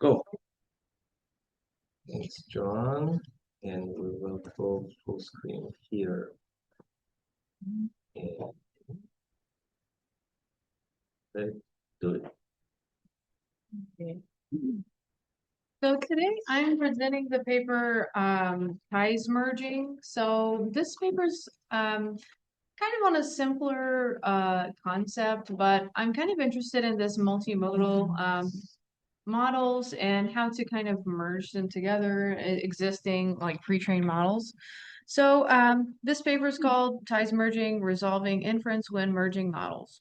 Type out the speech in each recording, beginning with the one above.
Go. It's Joanne, and we will go full screen here. And let's do it. Okay. So today I'm presenting the paper ties merging. So this paper's kind of on a simpler concept, but I'm kind of interested in this multimodal models and how to kind of merge them together, existing like pre-trained models. So this paper is called Ties Merging, Resolving Inference When Merging Models.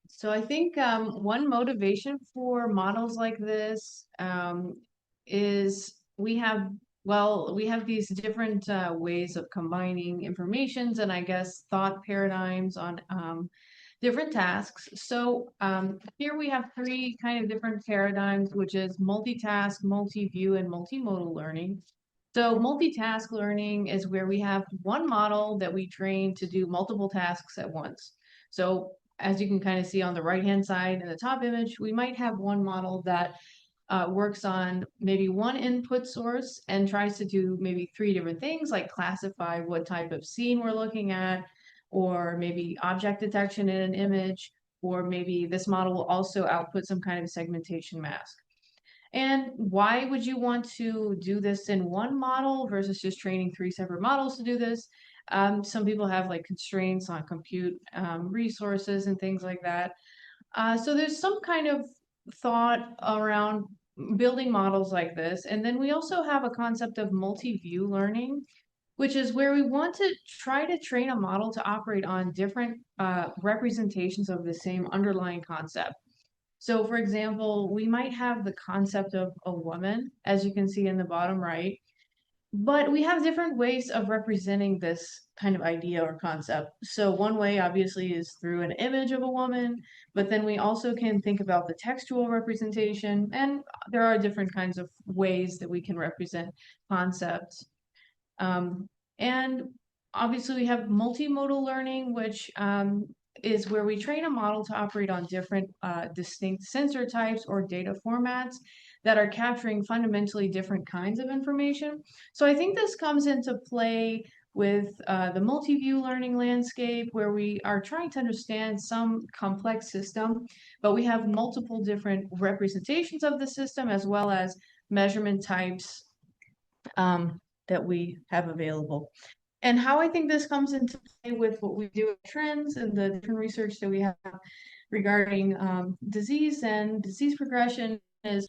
So I think one motivation for models like this is we have these different ways of combining informations and I guess thought paradigms on different tasks. So here we have three kind of different paradigms, which is multitask, multi-view, and multimodal learning. So multitask learning is where we have one model that we train to do multiple tasks at once. So as you can kind of see on the right-hand side in the top image, we might have one model that works on maybe one input source and tries to do maybe three different things like classify what type of scene we're looking at, or maybe object detection in an image, or maybe this model will also output some kind of segmentation mask. And why would you want to do this in one model versus just training three separate models to do this? Some people have like constraints on compute resources and things like that. So there's some kind of thought around building models like this. And then we also have a concept of multi-view learning, which is where we want to try to train a model to operate on different representations of the same underlying concept. So, for example, we might have the concept of a woman, as you can see in the bottom right, but we have different ways of representing this kind of idea or concept. So, one way obviously is through an image of a woman, but then we also can think about the textual representation, and there are different kinds of ways that we can represent concepts. And obviously, we have multimodal learning, which is where we train a model to operate on different distinct sensor types or data formats that are capturing fundamentally different kinds of information. So I think this comes into play with the multi-view learning landscape where we are trying to understand some complex system, but we have multiple different representations of the system as well as measurement types that we have available. And how I think this comes into play with what we do with trends and the different research that we have regarding disease and disease progression is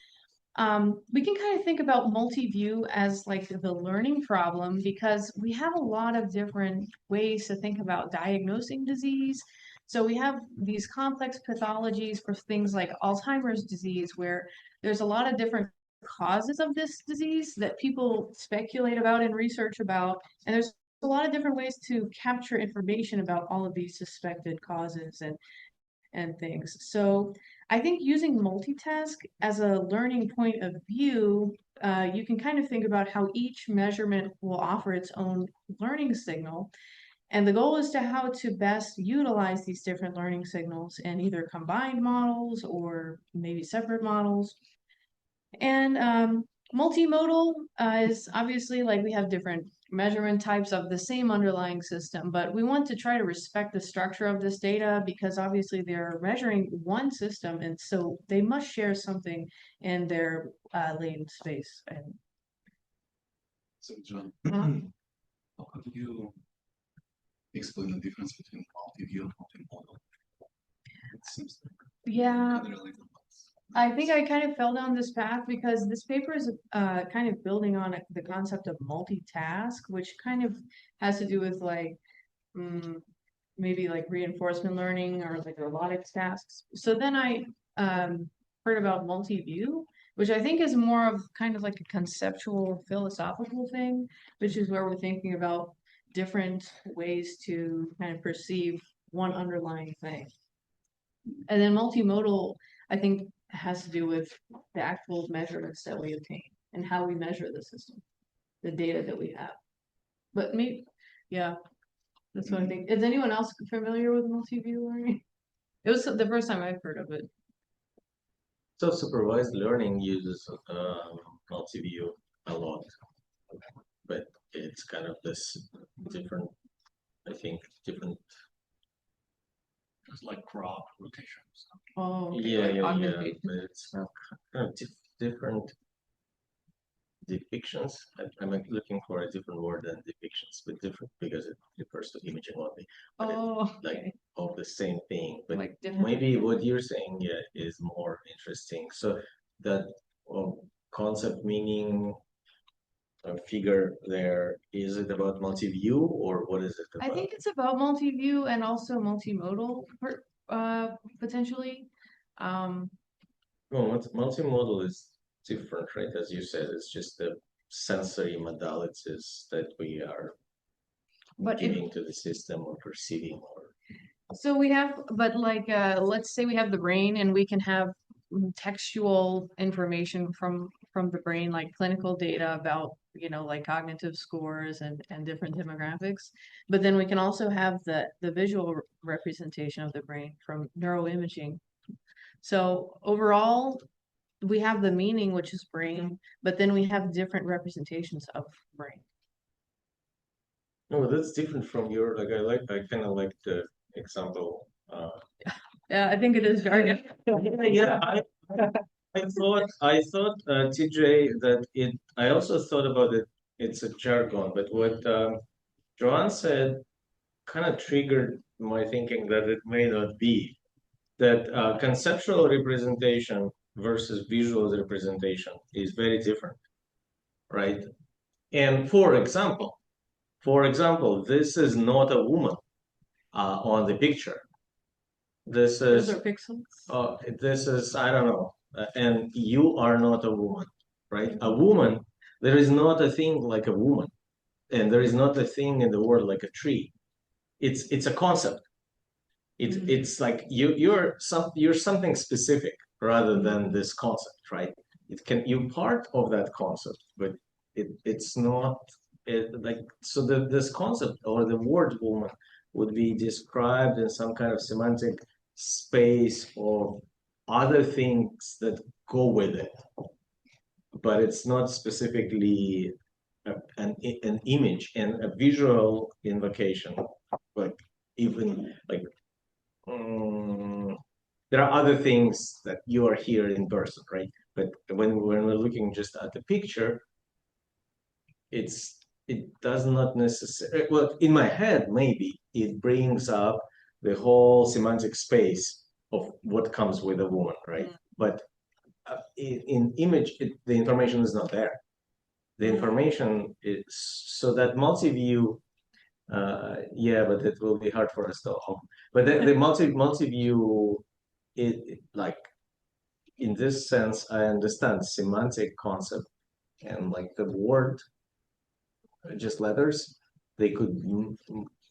we can kind of think about multi-view as like the learning problem because we have a lot of different ways to think about diagnosing disease. So we have these complex pathologies for things like Alzheimer's disease, where there's a lot of different causes of this disease that people speculate about and research about. And there's a lot of different ways to capture information about all of these suspected causes and things. So I think using multitask as a learning point of view, you can kind of think about how each measurement will offer its own learning signal. And the goal is to how to best utilize these different learning signals in either combined models or maybe separate models. And multimodal is obviously like we have different measurement types of the same underlying system, but we want to try to respect the structure of this data because obviously they're measuring one system, and so they must share something in their latent space. And So, John, uh, how do you explain the difference between multi-view and multimodal? It seems like yeah, unrelated ones. I think I kind of fell down this path because this paper is kind of building on the concept of multitask, which kind of has to do with like mm, maybe like reinforcement learning or like robotics tasks. So then I heard about multi-view, which I think is more of kind of like a conceptual philosophical thing, which is where we're thinking about different ways to kind of perceive one underlying thing. And then multimodal, I think, has to do with the actual measurements that we obtain and how we measure the system, the data that we have. But maybe, yeah, that's what I think. Is anyone else familiar with multi-view learning? It was the first time I've heard of it. Self-supervised learning uses multi-view a lot, but it's kind of this different, I think, different. It's like crop rotations. Oh, okay, Yeah, like yeah, yeah, augmentation. but it's kind of different depictions. I'm like looking for a different word than depictions, but different because it refers to imaging only. But it's Oh, like okay. of the same thing. But Like different. maybe what you're saying, yeah, is more interesting. So that concept meaning figure there, is it about multi-view or what is it I about? think it's about multi-view and also multimodal potentially. Well, multimodal is different, right? As you said, it's just the sensory modalities that we are But if giving to the system or perceiving or so we have, but like let's say we have the brain and we can have textual information from the brain, like clinical data about, like cognitive scores and different demographics. But then we can also have the visual representation of the brain from neuroimaging. So overall, we have the meaning, which is brain, but then we have different representations of brain. no, that's different from your I kind of like the example. Yeah, I think it is jargon. Yeah, I thought TJ that it. I also thought about it. It's a jargon, but what Joanne said kind of triggered my thinking that it may not be that conceptual representation versus visual representation is very different, right? And for example, this is not a woman on the picture. This Those is are pixels. this is I don't know, and you are not a woman, right? A woman, there is not a thing like a woman, and there is not a thing in the world like a tree. It's a concept. It's like you're something specific rather than this concept, right? It can you're part of that concept, but it's not like so this concept or the word woman would be described in some kind of semantic space of other things that go with it, but it's not specifically an image and a visual invocation, like even like there are other things that you are here in person, right? But when we're looking just at the picture, it does not necessarily, well, in my head, maybe it brings up the whole semantic space of what comes with a woman, right? But in image, the information is not there. The information is so that multi-view, yeah, but it will be hard for us to all. But the multi-view, like in this sense, I understand semantic concept and like the word, just letters, they could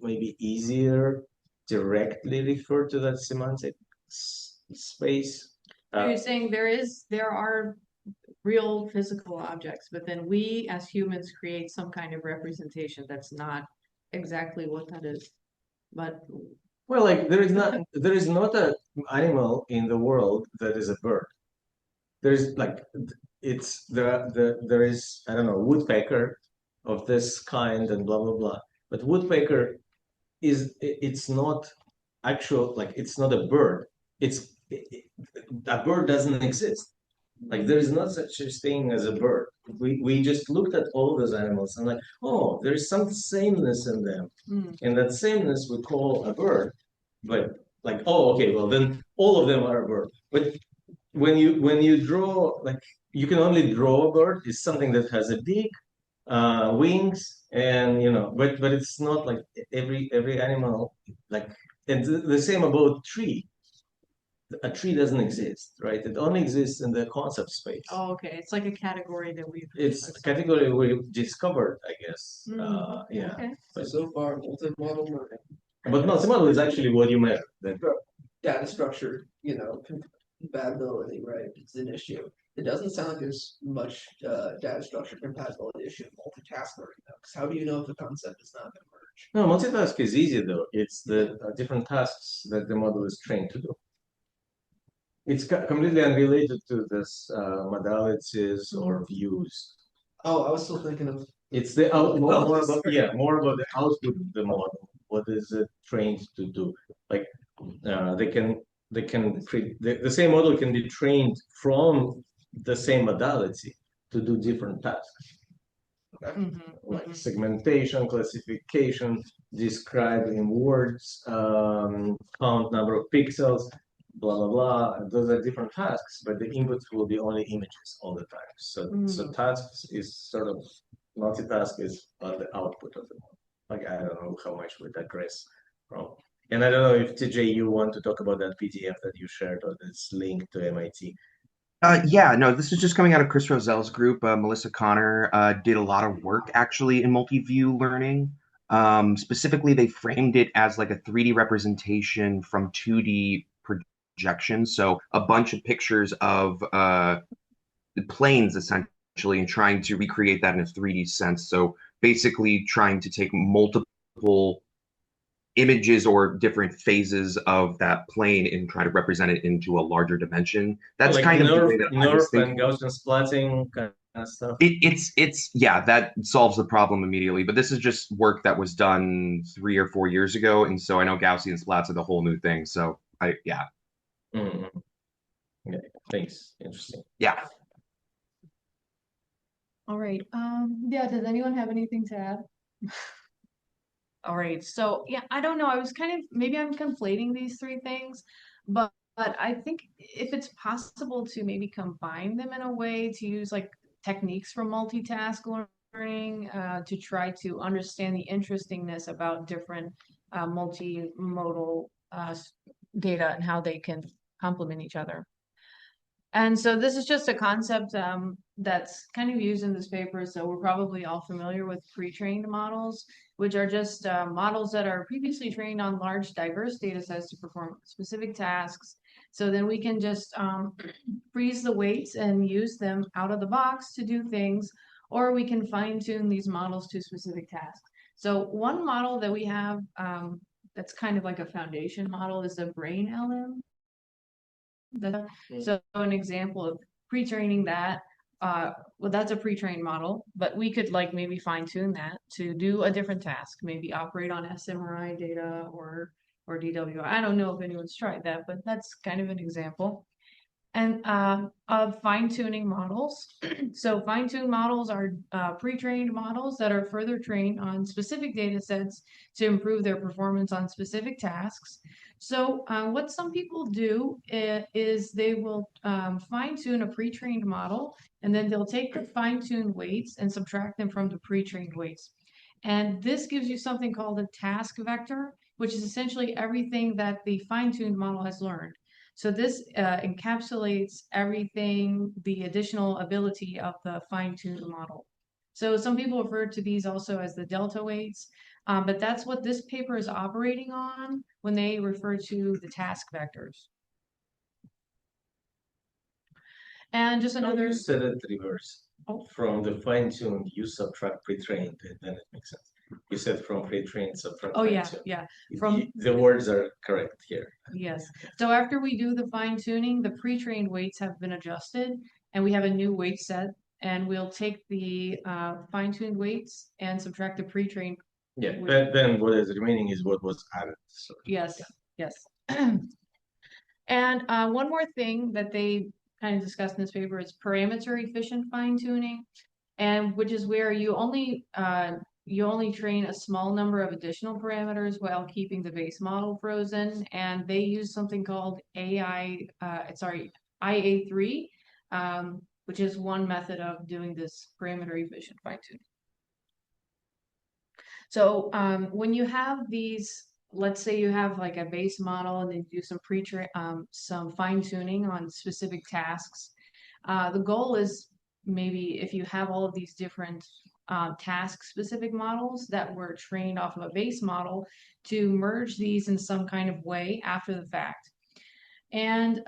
maybe easier directly refer to that semantic space. So you're saying there are real physical objects, but then we as humans create some kind of representation that's not exactly what that is. But Well, like there is not a animal in the world that is a bird. There's like it's there is I don't know woodpecker of this kind and blah blah blah. But woodpecker it's not actual like it's not a bird. A bird doesn't exist. Like there is not such a thing as a bird. We just looked at all those animals and like, oh, there's some sameness in them. And that sameness we call a bird. But like, oh, okay, well then all of them are a bird. But when you draw like you can only draw a bird is something that has a beak, wings, and but it's not like every animal like and the same about tree. A tree doesn't exist, right? It only exists in the concept space. oh, okay, it's like a category that we've. It's a category we discovered, I guess. Yeah. Okay. So far, multimodal learning. But multimodal is actually what you measure. Data structure, compatibility, right? It's an issue. It doesn't sound like there's much data structure compatibility issue in multitask learning, though. Because how do you know if the concept is not going to merge? No, multitask is easy though. It's the different tasks that the model is trained to do. It's completely unrelated to this modalities or views. Oh, I was still thinking of It's the more about more about the output of the model. What is it trained to do? Like they can create the same model can be trained from the same modality to do different tasks, like segmentation, classification, describe in words, count number of pixels, blah blah blah. Those are different tasks, but the inputs will be only images all the time. So tasks is sort of multitask is on the output of the model. Like I don't know how much we digress from. And I don't know if TJ you want to talk about that PDF that you shared or this link to MIT. Yeah, no, this is just coming out of Chris Roselle's group. Melissa Connor did a lot of work actually in multi-view learning. Specifically, they framed it as like a 3D representation from 2D projections. So a bunch of pictures of planes essentially and trying to recreate that in a 3D sense. So basically trying to take multiple images or different phases of that plane and try to represent it into a larger dimension. That's like kind of the way that I was Nerf and thinking. Gaussian splatting kind of stuff. It's yeah, that solves the problem immediately. But this is just work that was done 3 or 4 years ago, and so I know Gaussian splats are the whole new thing. So yeah. Mm-hmm. Yeah, thanks. Interesting. Yeah. All right. Yeah, does anyone have anything to add? All right. So yeah, I don't know. I was kind of maybe I'm conflating these three things, but I think if it's possible to maybe combine them in a way to use like techniques from multitask learning to try to understand the interestingness about different multimodal data and how they can complement each other. And so this is just a concept that's kind of used in this paper. So we're probably all familiar with pre-trained models, which are just models that are previously trained on large, diverse data sets to perform specific tasks. So then we can just freeze the weights and use them out of the box to do things, or we can fine tune these models to specific tasks. So one model that we have that's kind of like a foundation model is the brain LM. So an example of pre-training that, well, that's a pre-trained model, but we could like maybe fine tune that to do a different task, maybe operate on SMRI data or DWI. I don't know if anyone's tried that, but that's kind of an example. And of fine-tuning models. So fine-tuned models are pre-trained models that are further trained on specific data sets to improve their performance on specific tasks. So what some people do is they will fine-tune a pre-trained model, and then they'll take the fine-tuned weights and subtract them from the pre-trained weights. And this gives you something called a task vector, which is essentially everything that the fine-tuned model has learned. So this encapsulates everything, the additional ability of the fine-tuned model. So some people refer to these also as the delta weights, but that's what this paper is operating on when they refer to the task vectors. And just another. You said it reverse. From the fine-tuned, you subtract pre-trained, and then it makes sense. You said from pre-trained, subtract fine-tuned. Yeah. The words are correct here. Yes. So after we do the fine-tuning, the pre-trained weights have been adjusted, and we have a new weight set, and we'll take the fine-tuned weights and subtract the pre-trained. Yeah, then what is remaining is what was added. So, yes, yes. And one more thing that they kind of discussed in this paper is parameter efficient fine-tuning, and which is where you only train a small number of additional parameters while keeping the base model frozen. And they use something called IA3, which is one method of doing this parameter efficient fine-tuning. So when you have these, let's say you have like a base model and then do some fine-tuning on specific tasks. The goal is maybe if you have all of these different task-specific models that were trained off of a base model to merge these in some kind of way after the fact. And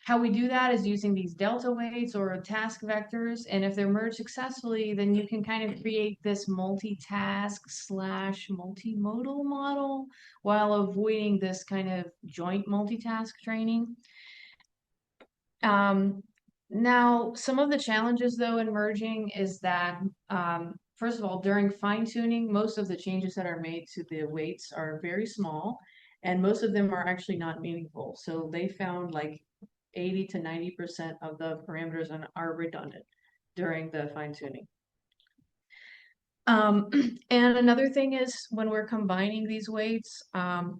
how we do that is using these delta weights or task vectors. And if they're merged successfully, then you can kind of create this multitask / multimodal model while avoiding this kind of joint multitask training. Now, some of the challenges though in merging is that, first of all, during fine tuning, most of the changes that are made to the weights are very small, and most of them are actually not meaningful. So they found like 80 to 90% of the parameters are redundant during the fine tuning. And another thing is when we're combining these weights, like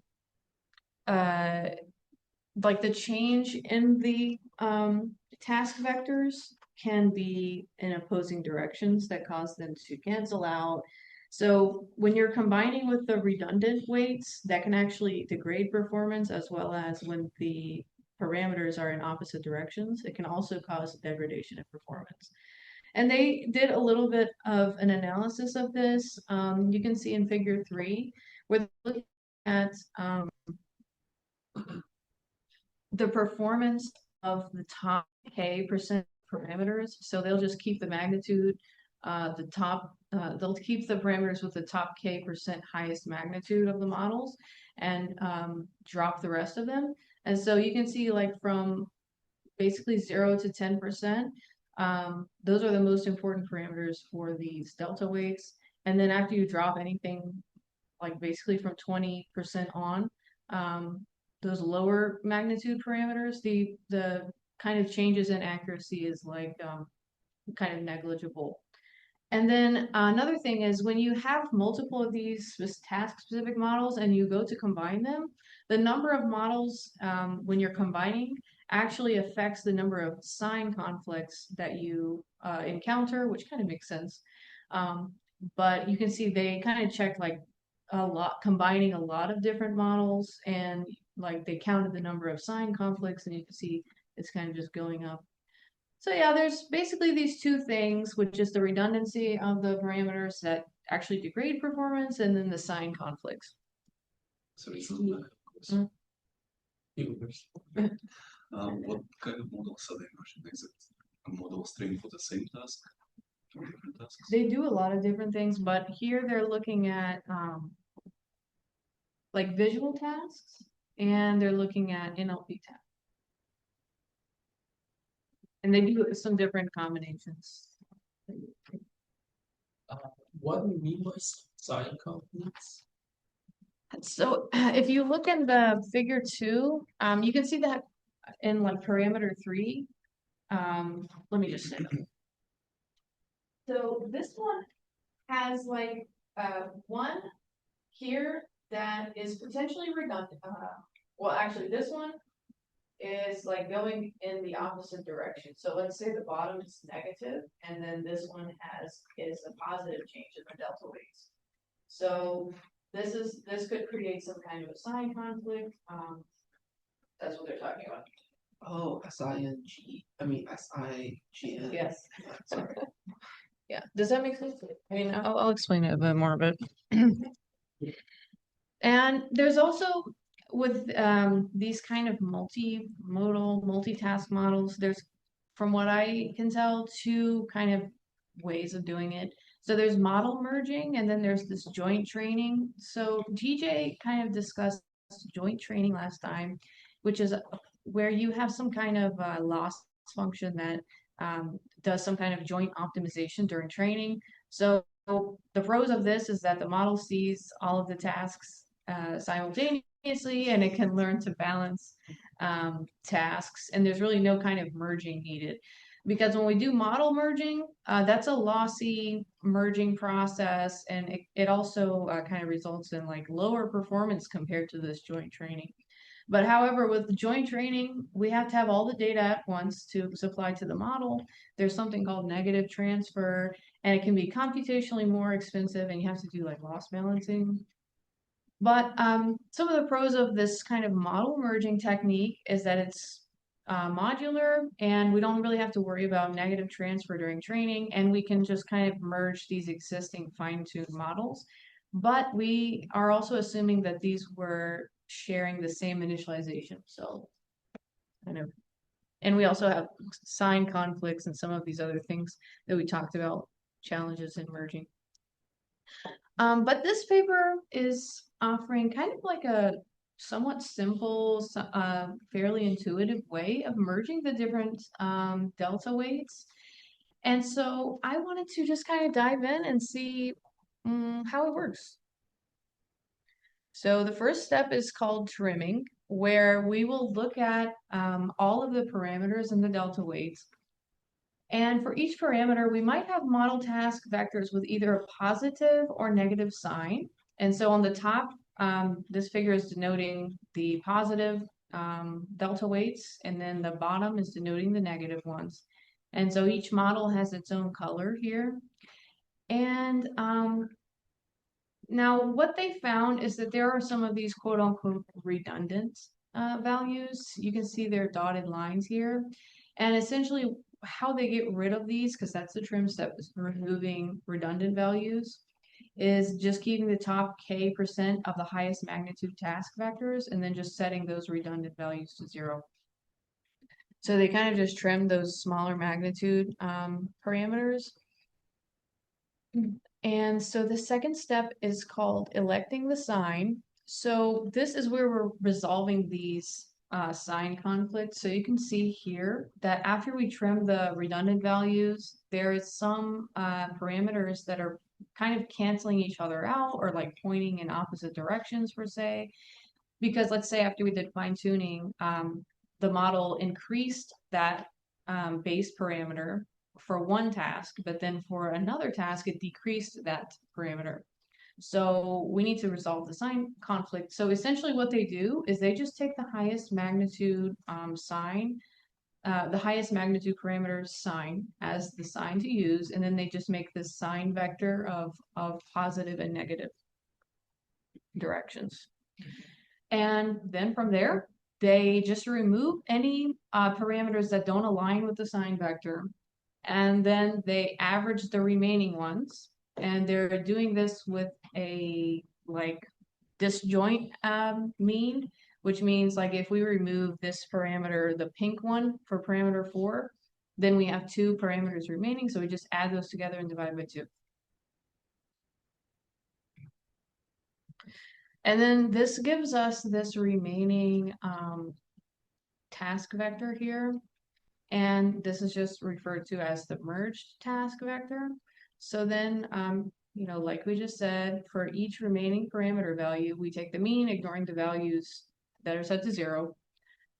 the change in the task vectors can be in opposing directions that cause them to cancel out. So when you're combining with the redundant weights, that can actually degrade performance, as well as when the parameters are in opposite directions, it can also cause degradation in performance. And they did a little bit of an analysis of this. You can see in figure 3, where they're looking at the performance of the top K% parameters. So they'll just keep the magnitude, they'll keep the parameters with the top K% highest magnitude of the models and drop the rest of them. And so you can see like from basically 0 to 10%, those are the most important parameters for these delta weights. And then after you drop anything like basically from 20% on, those lower magnitude parameters, the kind of changes in accuracy is like kind of negligible. And then another thing is when you have multiple of these task-specific models and you go to combine them, the number of models when you're combining actually affects the number of sign conflicts that you encounter, which kind of makes sense. But you can see they kind of check like combining a lot of different models, and like they counted the number of sign conflicts, and you can see it's kind of just going up. So yeah, there's basically these two things, which is the redundancy of the parameters that actually degrade performance, and then the sign conflicts. So it's not like Mm. what kind of models are they merging? Is it a model trained for the same task or different tasks? They do a lot of different things, but here they're looking at like visual tasks, and they're looking at NLP tasks. And they do some different combinations. What do you mean by sign conflicts? So if you look in the figure 2, you can see that in like parameter 3. Let me just say that. So this one has like one here that is potentially redundant. Well, actually, this one is like going in the opposite direction. So let's say the bottom is negative, and then this one is a positive change in the delta weights. So this could create some kind of a sign conflict. That's what they're talking about. Oh, S-I-N-G. I mean S-I-G-N. Yes. Sorry. Yeah. Does that make sense? I mean, I'll explain it a bit more, but and there's also with these kind of multimodal, multitask models, there's, from what I can tell, two kind of ways of doing it. So there's model merging, and then there's this joint training. So TJ kind of discussed joint training last time, which is where you have some kind of loss function that does some kind of joint optimization during training. So the pros of this is that the model sees all of the tasks simultaneously, and it can learn to balance tasks, and there's really no kind of merging needed. Because when we do model merging, that's a lossy merging process, and it also kind of results in like lower performance compared to this joint training. But however, with the joint training, we have to have all the data at once to supply to the model. There's something called negative transfer, and it can be computationally more expensive, and you have to do like loss balancing. But some of the pros of this kind of model merging technique is that it's modular, and we don't really have to worry about negative transfer during training, and we can just kind of merge these existing fine-tuned models. But we are also assuming that these were sharing the same initialization. So kind of, and we also have sign conflicts and some of these other things that we talked about, challenges in merging. But this paper is offering kind of like a somewhat simple, fairly intuitive way of merging the different delta weights. And so I wanted to just kind of dive in and see how it works. So the first step is called trimming, where we will look at all of the parameters in the delta weights. And for each parameter, we might have model task vectors with either a positive or negative sign. And so on the top, this figure is denoting the positive delta weights, and then the bottom is denoting the negative ones. And so each model has its own color here. And now what they found is that there are some of these quote unquote redundant values. You can see their dotted lines here. And essentially how they get rid of these, because that's the trim step, is removing redundant values, is just keeping the top K% of the highest magnitude task vectors and then just setting those redundant values to 0. So they kind of just trim those smaller magnitude parameters. And so the second step is called electing the sign. So this is where we're resolving these sign conflicts. So you can see here that after we trim the redundant values, there is some parameters that are kind of canceling each other out or like pointing in opposite directions per se. Because let's say after we did fine tuning, the model increased that base parameter for one task, but then for another task, it decreased that parameter. So we need to resolve the sign conflict. So essentially what they do is they just take the highest magnitude sign, the highest magnitude parameter sign as the sign to use, and then they just make this sign vector of positive and negative directions. And then from there, they just remove any parameters that don't align with the sign vector. And then they average the remaining ones. And they're doing this with a like disjoint mean, which means like if we remove this parameter, the pink one for parameter 4, then we have 2 parameters remaining. So we just add those together and divide by 2. And then this gives us this remaining task vector here. And this is just referred to as the merged task vector. So then, you know, like we just said, for each remaining parameter value, we take the mean, ignoring the values that are set to 0.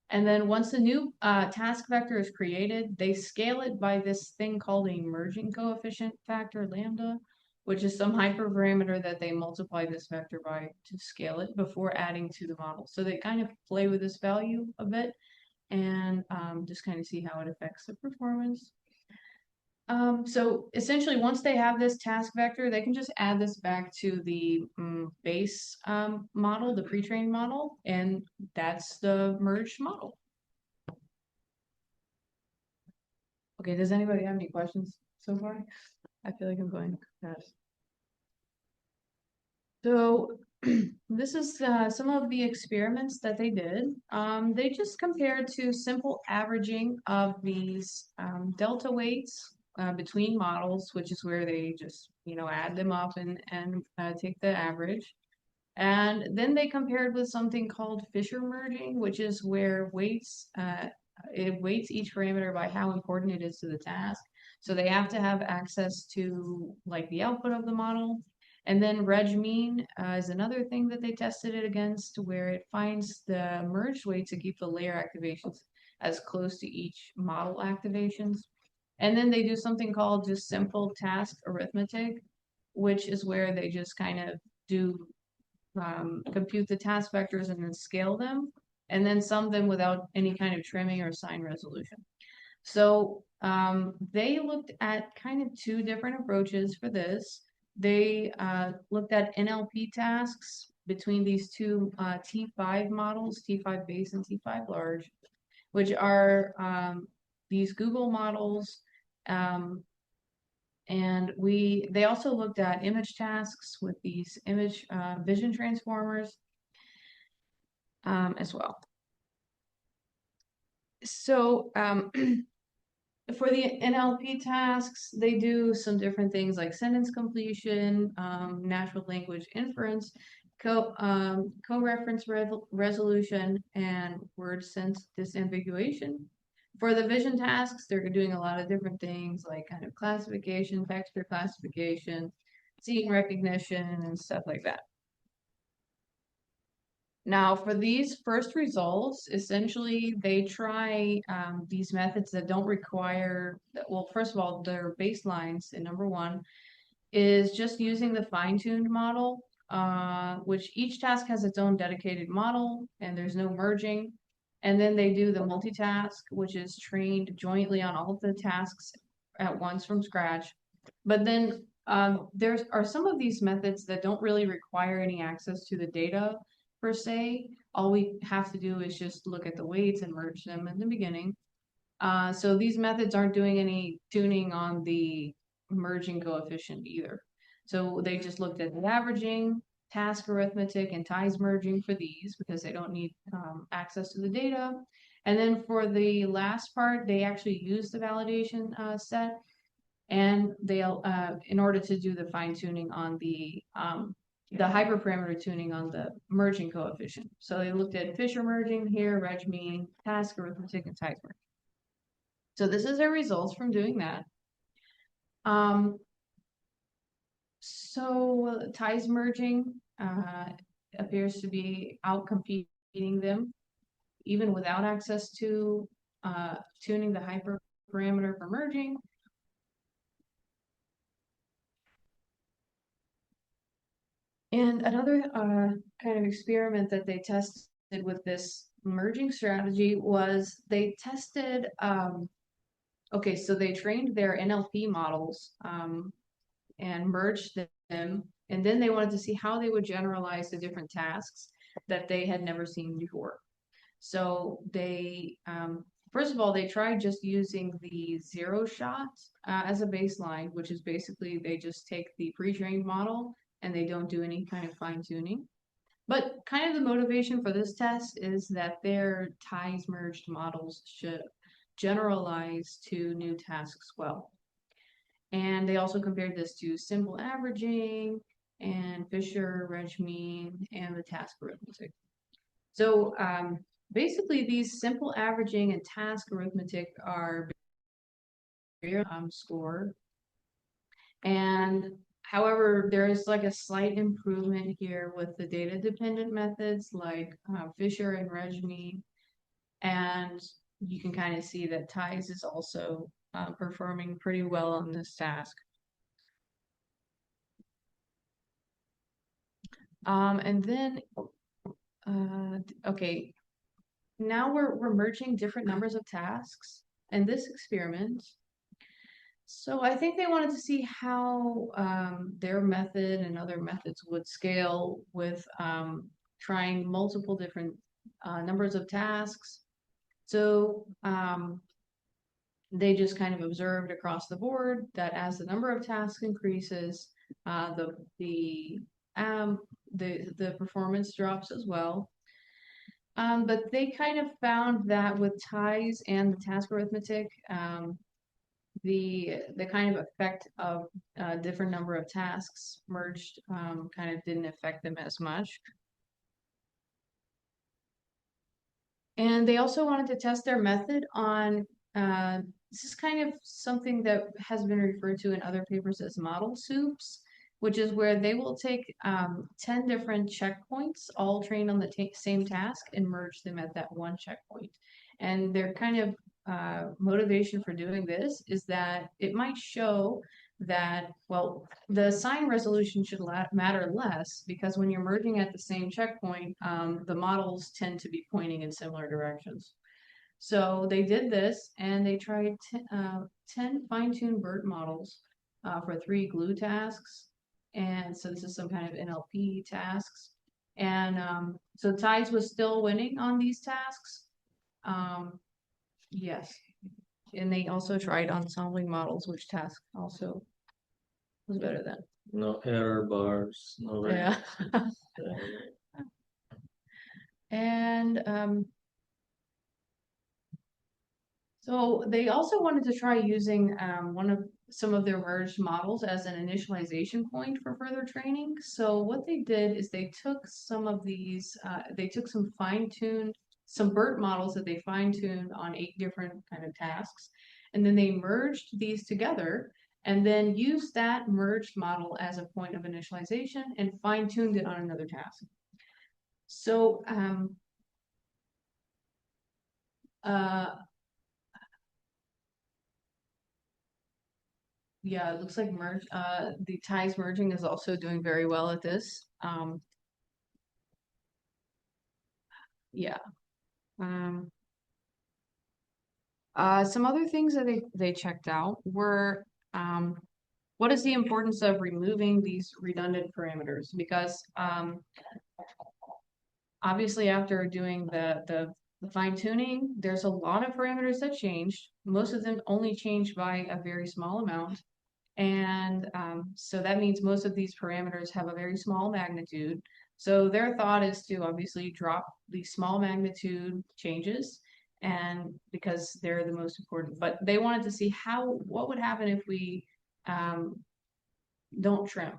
And then once the new task vector is created, they scale it by this thing called a merging coefficient factor, lambda, which is some hyperparameter that they multiply this vector by to scale it before adding to the model. So they kind of play with this value a bit and just kind of see how it affects the performance. So essentially, once they have this task vector, they can just add this back to the base model, the pre-trained model, and that's the merged model. Okay, does anybody have any questions so far? I feel like I'm going fast. So this is some of the experiments that they did. They just compared to simple averaging of these delta weights between models, which is where they just, you know, add them up and take the average. And then they compared with something called Fisher merging, which is where it weights each parameter by how important it is to the task. So they have to have access to like the output of the model. And then reg mean is another thing that they tested it against, where it finds the merged weight to keep the layer activations as close to each model activations. And then they do something called just simple task arithmetic, which is where they just kind of do compute the task vectors and then scale them, and then sum them without any kind of trimming or sign resolution. So they looked at kind of 2 different approaches for this. They looked at NLP tasks between these 2 T5 models, T5 base and T5 large, which are these Google models. And they also looked at image tasks with these image vision transformers as well. So for the NLP tasks, they do some different things like sentence completion, natural language inference, co-reference resolution, and word sense disambiguation. For the vision tasks, they're doing a lot of different things like kind of classification, texture classification, scene recognition, and stuff like that. Now, for these first results, essentially they try these methods that don't require, well, first of all, their baselines in number one is just using the fine-tuned model, which each task has its own dedicated model and there's no merging. And then they do the multitask, which is trained jointly on all of the tasks at once from scratch. But then there are some of these methods that don't really require any access to the data per se. All we have to do is just look at the weights and merge them in the beginning. So these methods aren't doing any tuning on the merging coefficient either. So they just looked at the averaging, task arithmetic, and ties merging for these because they don't need access to the data. And then for the last part, they actually use the validation set, and they in order to do the fine tuning on the hyperparameter tuning on the merging coefficient. So they looked at Fisher merging here, reg mean, task arithmetic, and ties merging. So this is their results from doing that. So ties merging appears to be outcompeting them, even without access to tuning the hyperparameter for merging. And another kind of experiment that they tested with this merging strategy was they tested, okay, so they trained their NLP models and merged them, and then they wanted to see how they would generalize the different tasks that they had never seen before. So they, first of all, they tried just using the zero shot as a baseline, which is basically they just take the pre-trained model and they don't do any kind of fine tuning. But kind of the motivation for this test is that their ties merged models should generalize to new tasks well. And they also compared this to simple averaging and Fisher, reg mean, and the task arithmetic. So basically these simple averaging and task arithmetic are very score. And however, there is like a slight improvement here with the data dependent methods like Fisher and reg mean. And you can kind of see that ties is also performing pretty well on this task. And then, okay, now we're merging different numbers of tasks in this experiment. So I think they wanted to see how their method and other methods would scale with trying multiple different numbers of tasks. So they just kind of observed across the board that as the number of tasks increases, the performance drops as well. But they kind of found that with ties and the task arithmetic, the kind of effect of different number of tasks merged kind of didn't affect them as much. And they also wanted to test their method on, this is kind of something that has been referred to in other papers as model soups, which is where they will take 10 different checkpoints, all trained on the same task, and merge them at that one checkpoint. And their kind of motivation for doing this is that it might show that, well, the sign resolution should matter less because when you're merging at the same checkpoint, the models tend to be pointing in similar directions. So they did this and they tried 10 fine-tuned BERT models for 3 glue tasks. And so this is some kind of NLP tasks. And so ties was still winning on these tasks. Yes. And they also tried ensembling models, which task also was better than. No error bars, no Yeah. And so So they also wanted to try using some of their merged models as an initialization point for further training. So what they did is they took some of these, they took some some BERT models that they fine-tuned on 8 different kind of tasks, and then they merged these together and then used that merged model as a point of initialization and fine-tuned it on another task. So yeah, it looks like the ties merging is also doing very well at this. Yeah. Some other things that they checked out were what is the importance of removing these redundant parameters? Because obviously after doing the fine tuning, there's a lot of parameters that changed. Most of them only changed by a very small amount. And so that means most of these parameters have a very small magnitude. So their thought is to obviously drop the small magnitude changes, and because they're the most important. But they wanted to see what would happen if we don't trim.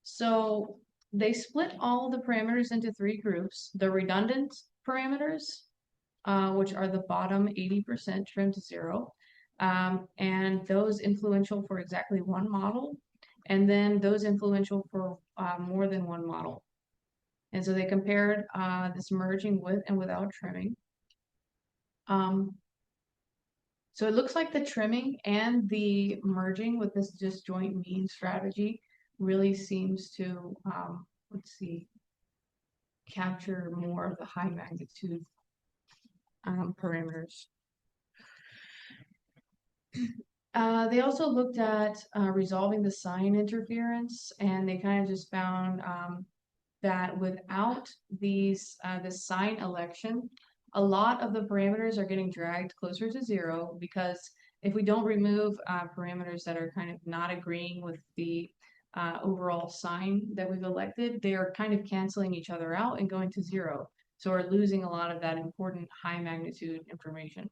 So they split all the parameters into 3 groups. The redundant parameters, which are the bottom 80% trimmed to 0. And those influential for exactly 1 model, and then those influential for more than 1 model. And so they compared this merging with and without trimming. So it looks like the trimming and the merging with this disjoint mean strategy really seems to, let's see, capture more of the high magnitude parameters. They also looked at resolving the sign interference, and they kind of just found that without this sign election, a lot of the parameters are getting dragged closer to 0, because if we don't remove parameters that are kind of not agreeing with the overall sign that we've elected, they are kind of canceling each other out and going to 0. So we're losing a lot of that important high magnitude information.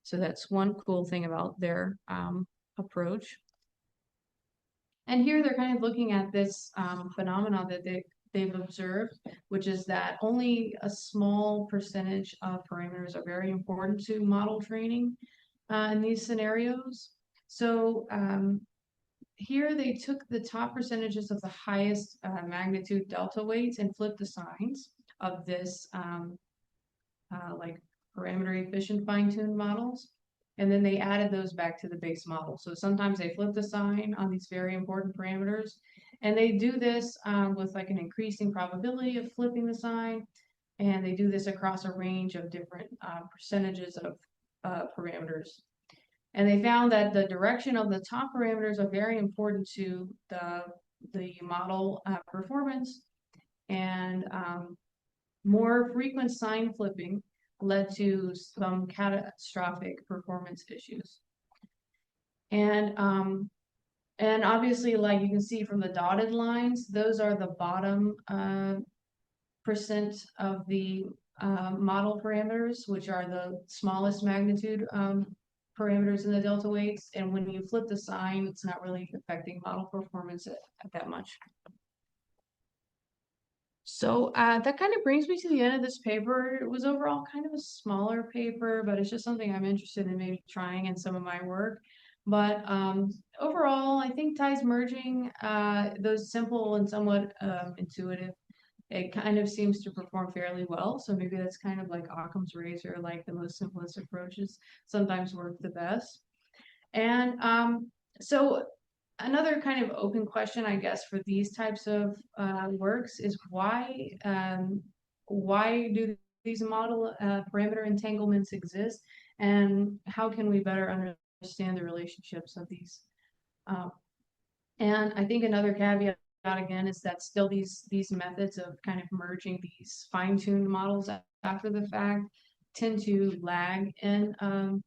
So that's one cool thing about their approach. And here they're kind of looking at this phenomenon that they've observed, which is that only a small percentage of parameters are very important to model training in these scenarios. So here they took the top percentages of the highest magnitude delta weights and flipped the signs of this like parameter efficient fine-tuned models, and then they added those back to the base model. So sometimes they flip the sign on these very important parameters, and they do this with like an increasing probability of flipping the sign, and they do this across a range of different percentages of parameters. And they found that the direction of the top parameters are very important to the model performance, and more frequent sign flipping led to some catastrophic performance issues. And obviously, like you can see from the dotted lines, those are the bottom percent of the model parameters, which are the smallest magnitude parameters in the delta weights. And when you flip the sign, it's not really affecting model performance that much. So that kind of brings me to the end of this paper. It was overall kind of a smaller paper, but it's just something I'm interested in maybe trying in some of my work. But overall, I think ties merging, those simple and somewhat intuitive, it kind of seems to perform fairly well. So maybe that's kind of like Occam's razor, like the most simplest approaches sometimes work the best. And so another kind of open question, I guess, for these types of works is why do these model parameter entanglements exist, and how can we better understand the relationships of these? And I think another caveat again is that still these methods of kind of merging these fine-tuned models after the fact tend to lag in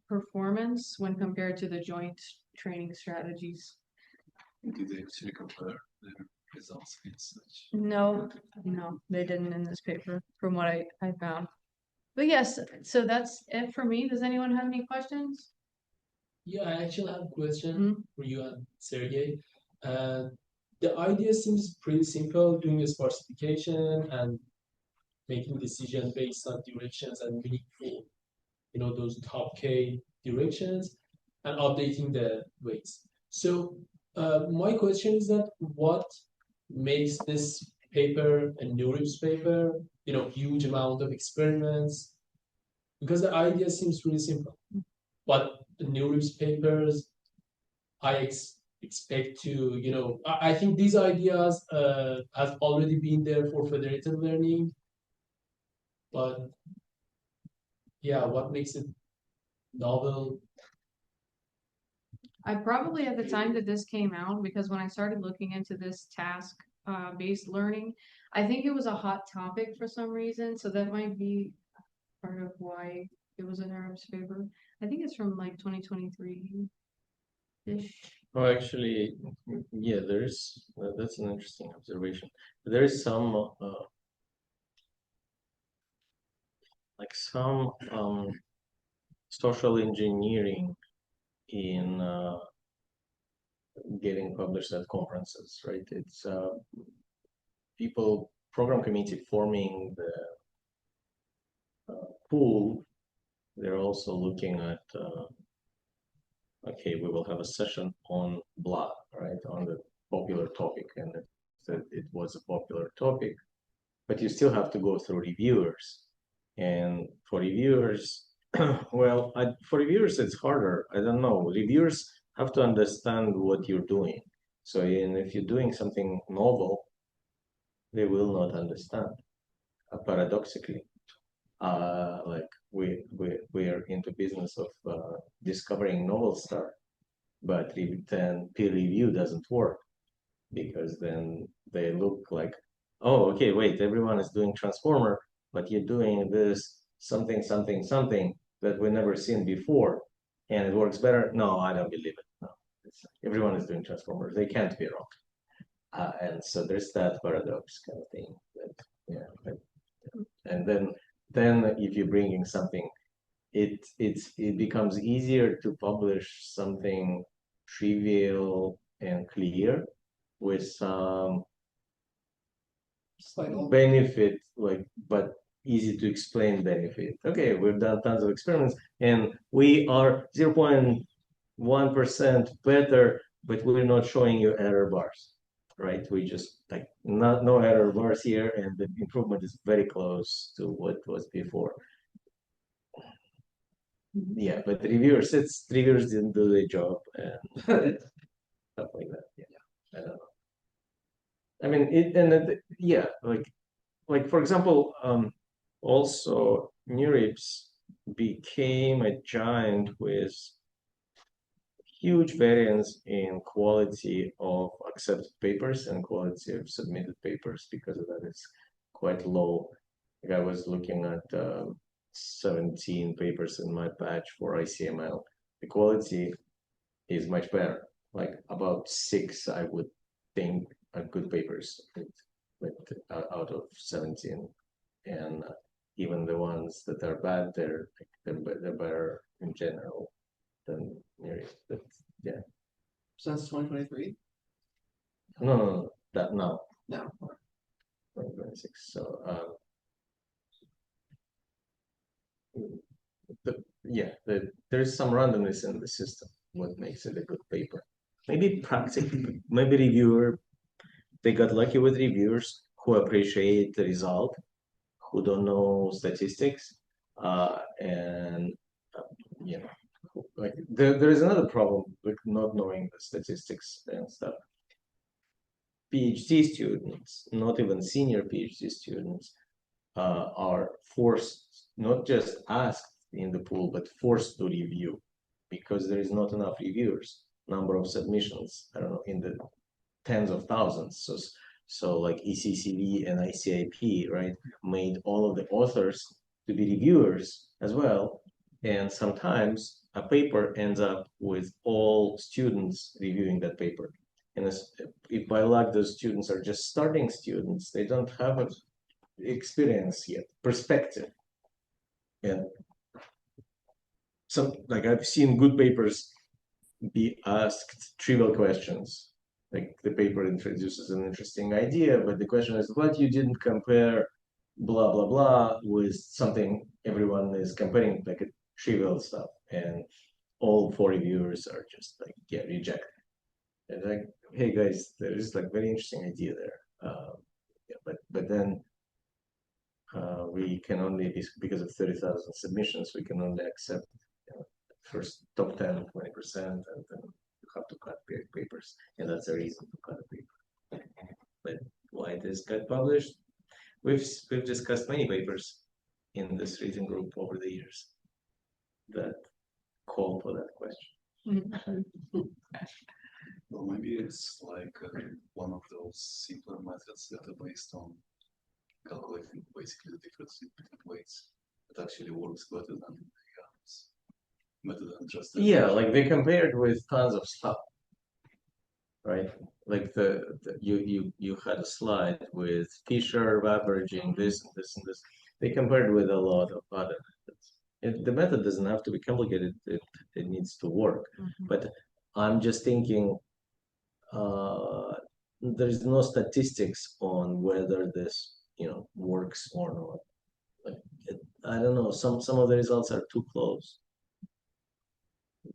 performance when compared to the joint training strategies. Did they actually compare their results and such? No, they didn't in this paper, from what I found. But yes, so that's it for me. Does anyone have any questions? Yeah, I actually have a question Mhm. for you and Sergey. Uh, the idea seems pretty simple, doing a sparsification and making decisions based on directions and meaningful, those top K directions and updating the weights. So my question is that what makes this paper a NeurIPS paper, huge amount of experiments, because the idea seems really simple. But the NeurIPS papers, expect to, I think these ideas have already been there for federated learning, but yeah, what makes it novel? I probably at the time that this came out, because when I started looking into this task based learning, I think it was a hot topic for some reason. So that might be part of why it was an Arab's paper. I think it's from like 2023-ish. Oh, actually, yeah, there's that's an interesting observation. There is some like some social engineering in getting published at conferences, right? It's people, program committee forming the pool. They're also looking at okay, we will have a session on blah, right, on the popular topic, and it was a popular topic, but you still have to go through reviewers, and for reviewers, well, for reviewers it's harder. I don't know. Reviewers have to understand what you're doing. So, and if you're doing something novel, they will not understand. Paradoxically, like we are into business of discovering novel stuff, but then peer review doesn't work because then they look like, oh, okay, wait, everyone is doing transformer, but you're doing this something something something that we never seen before, and it works better. No, I don't believe it. No, everyone is doing transformers. They can't be wrong. And so there's that paradox kind of thing. That, yeah, and then if you're bringing something, it becomes easier to publish something trivial and clear with some Slight benefit, like, but easy to explain benefit. Okay, we've done tons of experiments and we are 0.1% better, but we're not showing you error bars, right? We just like no error bars here, and the improvement is very close to what was before. Yeah, but reviewers didn't do their job and stuff like that. Yeah, I don't know. I mean, yeah, like for example, also NeurIPS became a giant with huge variance in quality of accepted papers and quality of submitted papers. Because of that, it's quite low. Like I was looking at 17 papers in my batch for ICML. The quality is much better. Like about 6, I would think, are good papers, but out of 17, and even the ones that are bad, they're better in general than Nereus. But yeah, since 2023. no, that now No. 2026. So yeah, there's some randomness in the system. What makes it a good paper? Maybe practically, maybe reviewer. They got lucky with reviewers who appreciate the result, who don't know statistics, and you know, like there is another problem with not knowing the statistics and stuff. PhD students, not even senior PhD students, are forced, not just asked in the pool, but forced to review because there is not enough reviewers. Number of submissions, I don't know, in the tens of thousands. So like ECCV and ICIP, right, made all of the authors to be reviewers as well. And sometimes a paper ends up with all students reviewing that paper. And if by luck those students are just starting students, they don't have experience yet, perspective. And some, like I've seen good papers be asked trivial questions. Like the paper introduces an interesting idea, but the question is, what you didn't compare blah blah blah with something everyone is comparing, like a trivial stuff, and all four reviewers are just like, yeah, reject. And like, hey guys, there is like very interesting idea there. Yeah, but then we can only, because of 30,000 submissions, we can only accept, you know, first top 10, 20%, and then you have to cut papers, and that's a reason to cut a paper. But why this got published? We've discussed many papers in this reading group over the years that call for that question. Well, maybe it's like one of those simpler methods that are based on calculating basically the difference between weights. It actually works better than just Yeah, like they compared with tons of stuff, right? Like you had a slide with Fisher averaging this and this and this. They compared with a lot of other methods. The method doesn't have to be complicated. It needs to work. But I'm just thinking, there is no statistics on whether this, you know, works or not. Like I don't know. Some of the results are too close.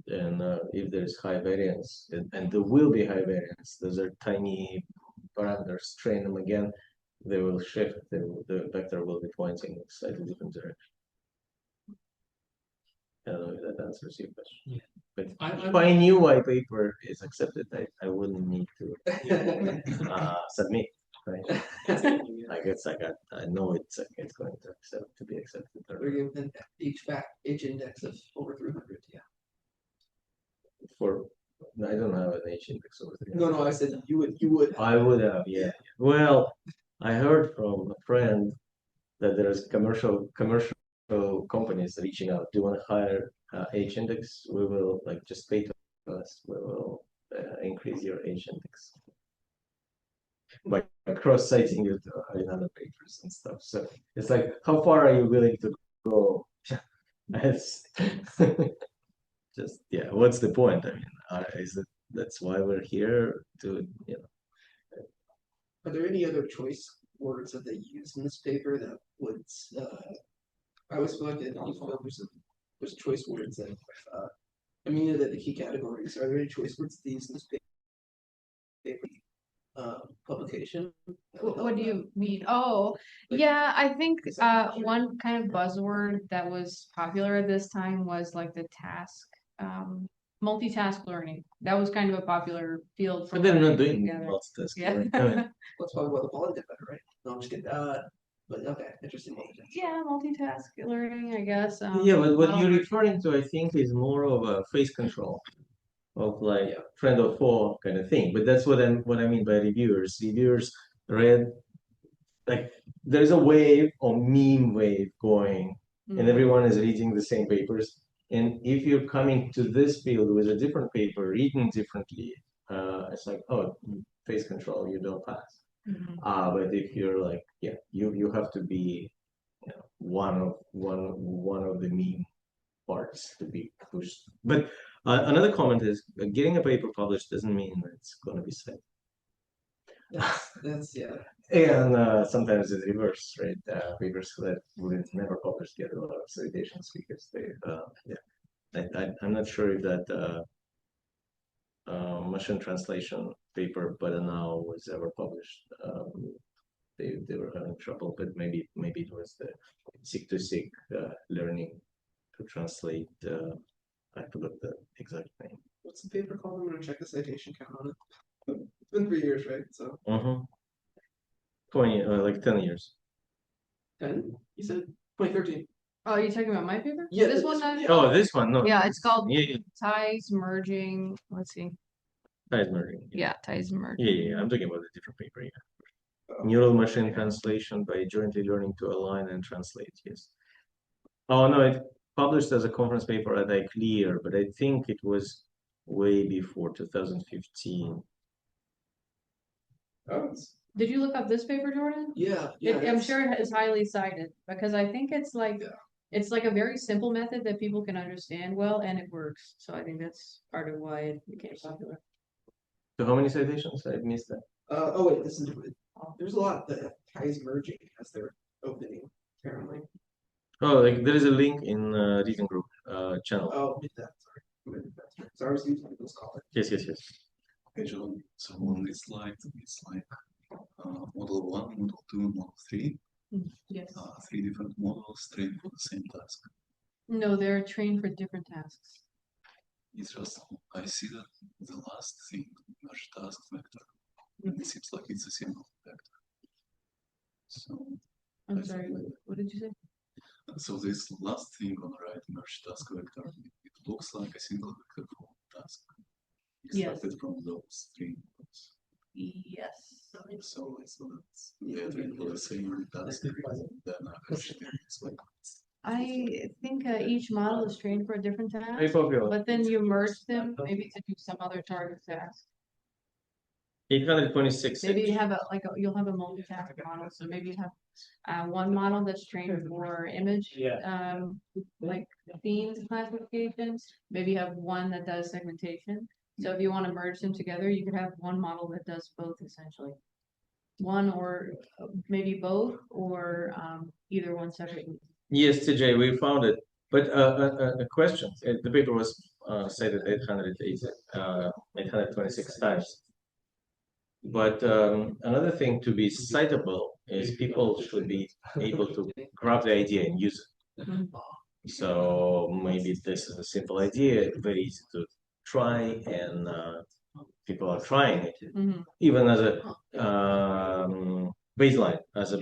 And if there's high variance, and there will be high variance, those are tiny parameters, train them again, they will shift, the vector will be pointing in slightly different direction. I don't know if that answers your question. Yeah. But I'm- if I knew why paper is accepted, I wouldn't need to submit, right? Like it's like I know it's going to be accepted. We're given an H index of over 300. Yeah. For I don't have an H index over 300. No, I said you would. I would have, yeah. Well, I heard from a friend that there's commercial companies reaching out. Do you want to hire H index? We will like just pay to us. We will increase your H index by cross-citing you in other papers and stuff. So it's like, how far are you willing to go? It's just, yeah. What's the point? I mean, is it that's why we're here to, you know. Are there any other choice words that they use in this paper that would? I always feel like there's choice words that. I mean, the key categories. Are there any choice words they use in this paper? Publication. What do you mean? Oh, yeah, I think one kind of buzzword that was popular at this time was like the task, multitask learning. That was kind of a popular field for But they're not learning doing together. multitasking. Yeah. Right? I mean, Let's talk about the quality did better, right? No, I'm just kidding. But okay, interesting. Yeah, multitask learning, I guess. yeah, but what model you're learning. referring to, I think, is more of a face control, of like friend or foe kind of thing. But that's what I mean by reviewers. Reviewers read, like there's a wave or meme wave going, and everyone is reading the same papers. And if you're coming to this field with a different paper, reading differently, it's like, oh, face control, you don't pass. Mhm. But if you're like, yeah, you have to be, you know, one of the meme parts to be pushed. But another comment is getting a paper published doesn't mean that it's going to be cited. That's yeah. And sometimes it's reverse, right? Papers that would never publish get a lot of citations because they, yeah. I'm not sure if that machine translation paper, but now was ever published. They were having trouble, but maybe it was the seek-to-seek learning to translate. I forgot the exact name. What's the paper called? I'm gonna check the citation count on it. It's been 3 years, right? So 20, like 10 years. 10. You said 2013. Oh, you're talking about my paper? Yeah, This this- one? yeah. Oh, this one, no. Yeah, it's called Yeah, ties merging. Let's see. ties merging. Yeah, ties merging. Yeah. I'm talking about a different paper. Yeah. Neural machine translation by jointly learning to align and translate. Yes. Oh no, it published as a conference paper at iClear, but I think it was way before 2015. Oh, it's- Did you look up this paper, Jordan? yeah. I'm it's- sure it is highly cited because I think it's like Yeah. it's like a very simple method that people can understand well, and it works. So I think that's part of why it became popular. So how many citations? I missed that. Oh wait, this is there's a lot that ties merging as their opening, apparently. Oh, like there is a link in reading group channel. Oh, that, sorry. So I was using those colors. Yes, yes, yes. Okay, John. So on this slide, it's like model 1, model 2, model 3. Yes. 3 different models trained for the same task. No, they're trained for different tasks. It's just, I see that the last thing, merge task vector, and it seems like it's a single vector. So, I'm sorry, what did you say? so this last thing on the right, merge task vector, it looks like a single vector for task extracted from those 3 inputs. Yes. So it's they're trained for the same task, then it's like I think each model is trained for a different Very task, popular. but then you merge them maybe to do some other target task. 826. Maybe you have you'll have a multitask model, so maybe you have one model that's trained for image, like themes classifications. Maybe you have one that does segmentation. So if you want to merge them together, you could have one model that does both essentially. One or maybe both, or either one separately. Yes, TJ, we found it. But a question. The paper was cited 826 times. But another thing to be citable is people should be able to grab the idea and use it. Mhm. So maybe this is a simple idea, very easy to try, and people are trying it, Mhm. even as a baseline, as a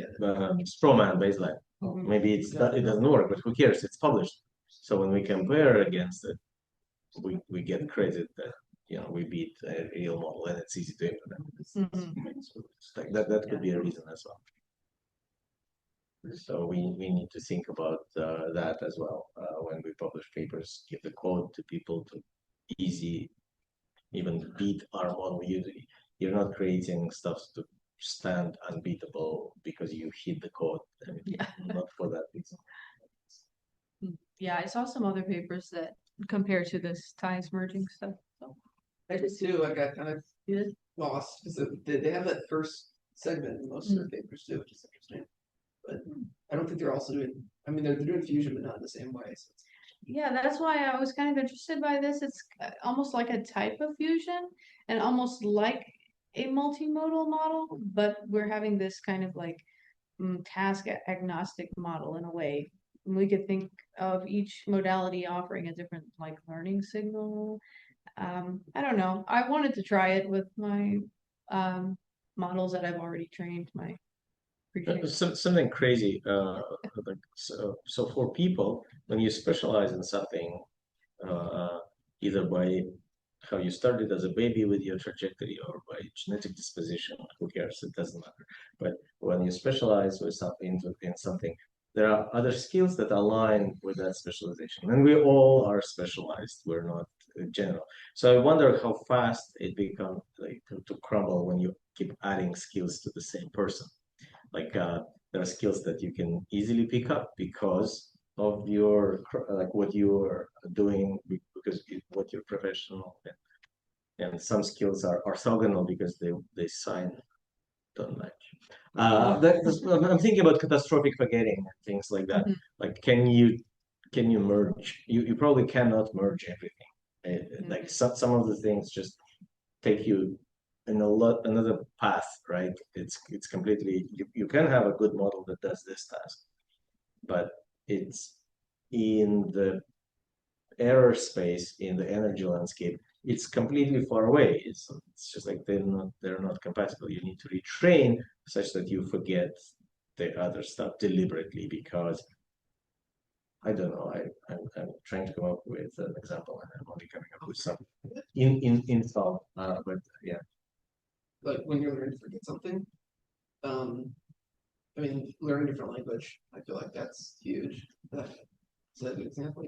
straw man baseline. Mhm. Maybe it doesn't work, but who cares? It's published. So when we compare against it, we get credit that we beat a real model, and it's easy to implement. Mhm. Like that could be a reason as well. So we need to think about that as well when we publish papers. Give the code to people to easy, even beat our model. You're not creating stuff to stand unbeatable because you hit the code. I mean, Yeah. not for that reason. Yeah, I saw some other papers that compare to this ties merging stuff. So I did too. I got kind of you did? lost because they have that first segment in most of their papers too, which is interesting. But I don't think they're also doing. I mean, they're doing fusion, but not in the same way. So Yeah, that's why I was kind of interested by this. It's almost like a type of fusion and almost like a multimodal model, but we're having this kind of like task agnostic model in a way. We could think of each modality offering a different like learning signal. I don't know. I wanted to try it with my models that I've already trained. My Something crazy. Like so for people, when you specialize in something, either by how you started as a baby with your trajectory or by genetic disposition, who cares? It doesn't matter. But when you specialize with something in something, there are other skills that align with that specialization, and we all are specialized. We're not general. So I wonder how fast it becomes like to crumble when you keep adding skills to the same person. Like there are skills that you can easily pick up because of your like what you're doing because what you're professional and some skills are orthogonal because they sign don't match. I'm thinking about catastrophic forgetting and things like that. Like can you merge? You probably cannot merge everything. Like some of the things just take you in another path, right? It's completely you can have a good model that does this task, but it's in the error space in the energy landscape. It's completely far away. It's just like they're not compatible. You need to retrain such that you forget the other stuff deliberately because I don't know. I'm trying to come up with an example, and I'm only coming up with some in thought. But yeah. like when you're learning to forget something, I mean, learning a different language, I feel like that's huge. Is that a good example?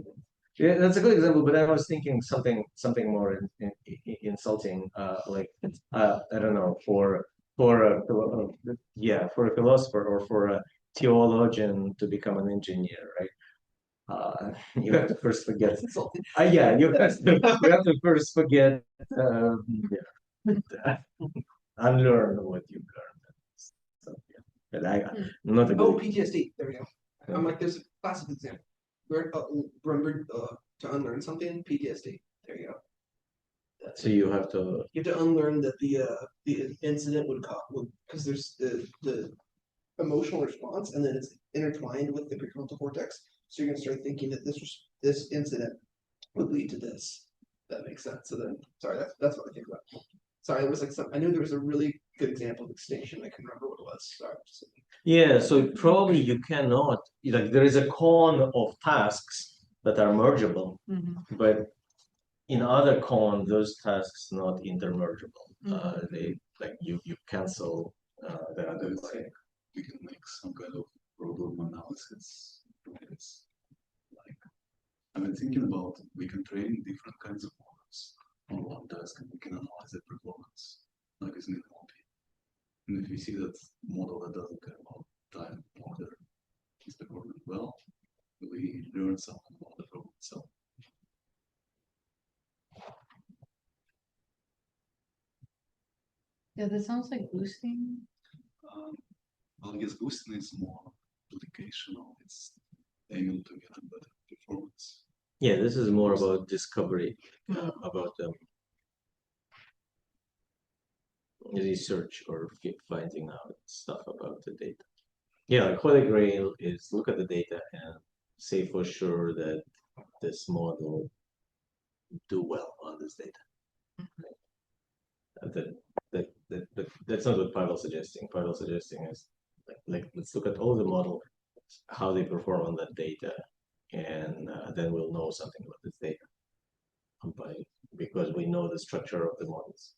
Yeah, that's a good example, but I was thinking something more insulting, like I don't know, for a yeah, for a philosopher or for a theologian to become an engineer, right? you have to first forget. Yeah, you have to first forget, unlearn what you learned. So, yeah. But I'm not a Oh, good. PTSD. There we go. I'm like, there's a classic example. Remember to unlearn something. PTSD. There you go. That's So you have to. You have to unlearn that the incident would cause because there's the emotional response and then it's intertwined with the prefrontal cortex. So you're gonna start thinking that this incident would lead to this. That makes sense. So then, sorry, that's what I think about. Sorry, there was like some. I knew there was a really good example of extinction. I couldn't remember what it was. Sorry. Yeah, so probably you cannot, like, there is a cone of tasks that are mergeable, but in other cone, those tasks not intermergeable. They like you cancel the other It's thing. like we can make some kind of problem analysis. It's like I've been thinking about we can train different kinds of models on one task and we can analyze the performance, like it's an MLB. And if we see that model that doesn't care about time order is performing well, we learn something about the problem itself. Yeah, that sounds like boosting. Well, I guess boosting is more applicational. It's aiming to get a better performance. Yeah, this is more about discovery, about research or finding out stuff about the data. Yeah, like Holy Grail is look at the data and say for sure that this model do well on this data. That's not what Pavel's suggesting. Pavel's suggesting is like let's look at all the model, how they perform on that data, and then we'll know something about this data because we know the structure of the models.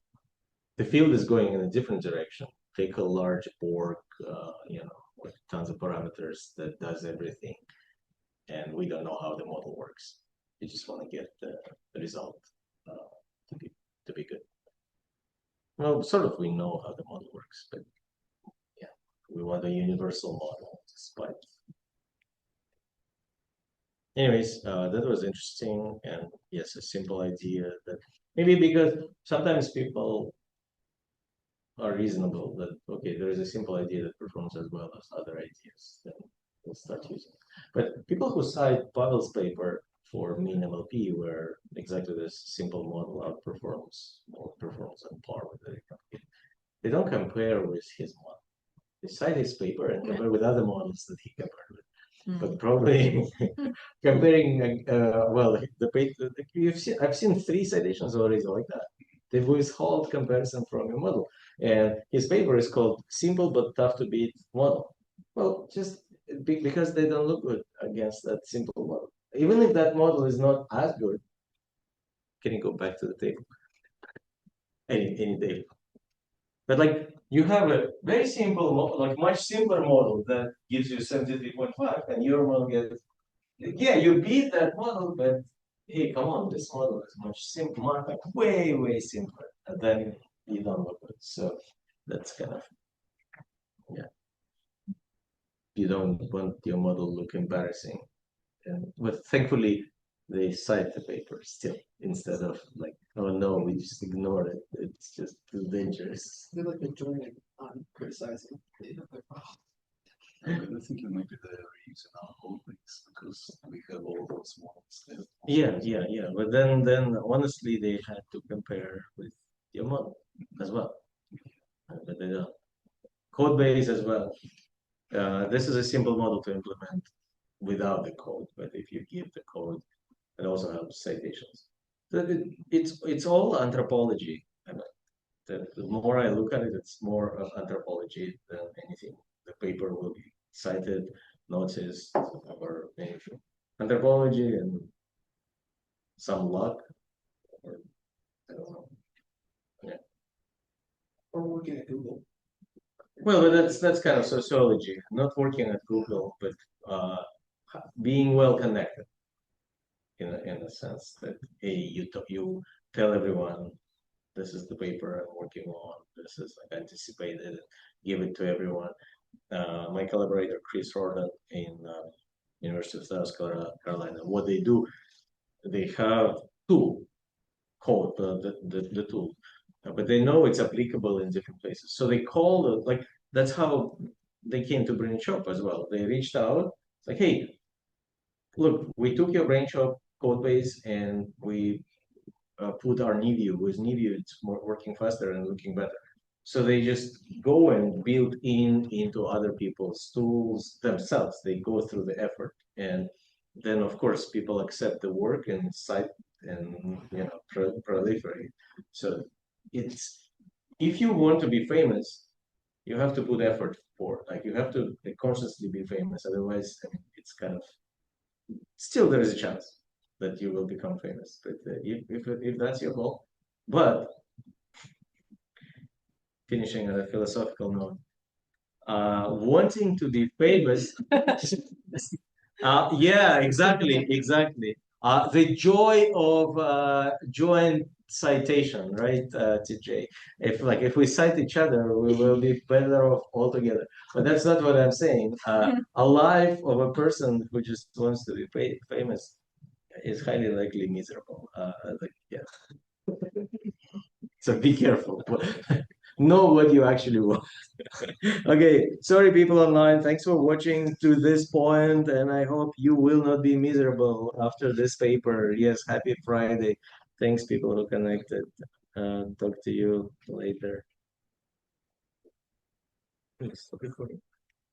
The field is going in a different direction. Take a large Borg, with tons of parameters that does everything, and we don't know how the model works. You just want to get the result to be good. Well, sort of we know how the model works, but yeah, we want a universal model despite. Anyways, that was interesting, and yes, a simple idea that maybe because sometimes people are reasonable that okay, there is a simple idea that performs as well as other ideas, then we'll start using it. But people who cite Pavel's paper for mean MLP where exactly this simple model outperforms or performs on par with it. They don't compare with his model. They cite his paper and compare with other models that he compared with. But probably comparing, well, I've seen 3 citations already like that. They withhold comparison from your model. And his paper is called Simple but Tough to Beat Model. Well, just because they don't look good against that simple model. Even if that model is not as good, can you go back to the table? Any table. But like you have a very simple model, like much simpler model that gives you 73.5, and your model gets, yeah, you beat that model, but hey, come on, this model is much simpler, like way simpler, and then you don't look good. So that's kind of, yeah, you don't want your model look embarrassing. But thankfully, they cite the paper still instead of like, oh no, we just ignore it. It's just too dangerous. They're like enjoying on criticizing. I'm kind of thinking maybe they're using our whole things because we have all those models there. Yeah. But then honestly, they had to compare with your model as well. But they don't. Code base as well. This is a simple model to implement without the code, but if you give the code, it also helps citations. So it's all anthropology. I mean, the more I look at it, it's more of anthropology than anything. The paper will be cited, noticed, or anything. Anthropology and some luck, or I don't know. Or working at Google. Well, but that's kind of sociology. Not working at Google, but being well connected in a sense that hey, you tell everyone this is the paper I'm working on. This is like anticipated. Give it to everyone. My collaborator Chris Jordan in University of South Carolina. What they do, they have tool called the tool, but they know it's applicable in different places. So they call like that's how they came to Brain Shop as well. They reached out, like, hey, look, we took your Brain Shop code base and we put our Niview. With Niview, it's more working faster and looking better. So they just go and build into other people's tools themselves. They go through the effort, and then of course people accept the work and cite and proliferate. So it's if you want to be famous, you have to put effort for it. Like you have to consciously be famous. Otherwise, I mean, it's kind of still there is a chance that you will become famous. But if that's your goal, but finishing on a philosophical note, wanting to be famous. Yeah, exactly. The joy of joint citation, right, TJ? If we cite each other, we will be better off altogether. But that's not what I'm saying. A life of a person who just wants to be famous is highly likely miserable. Yeah. So be careful. Know what you actually want. Okay, sorry people online. Thanks for watching to this point, and I hope you will not be miserable after this paper. Yes, happy Friday. Thanks people who connected. Talk to you later. Stop recording.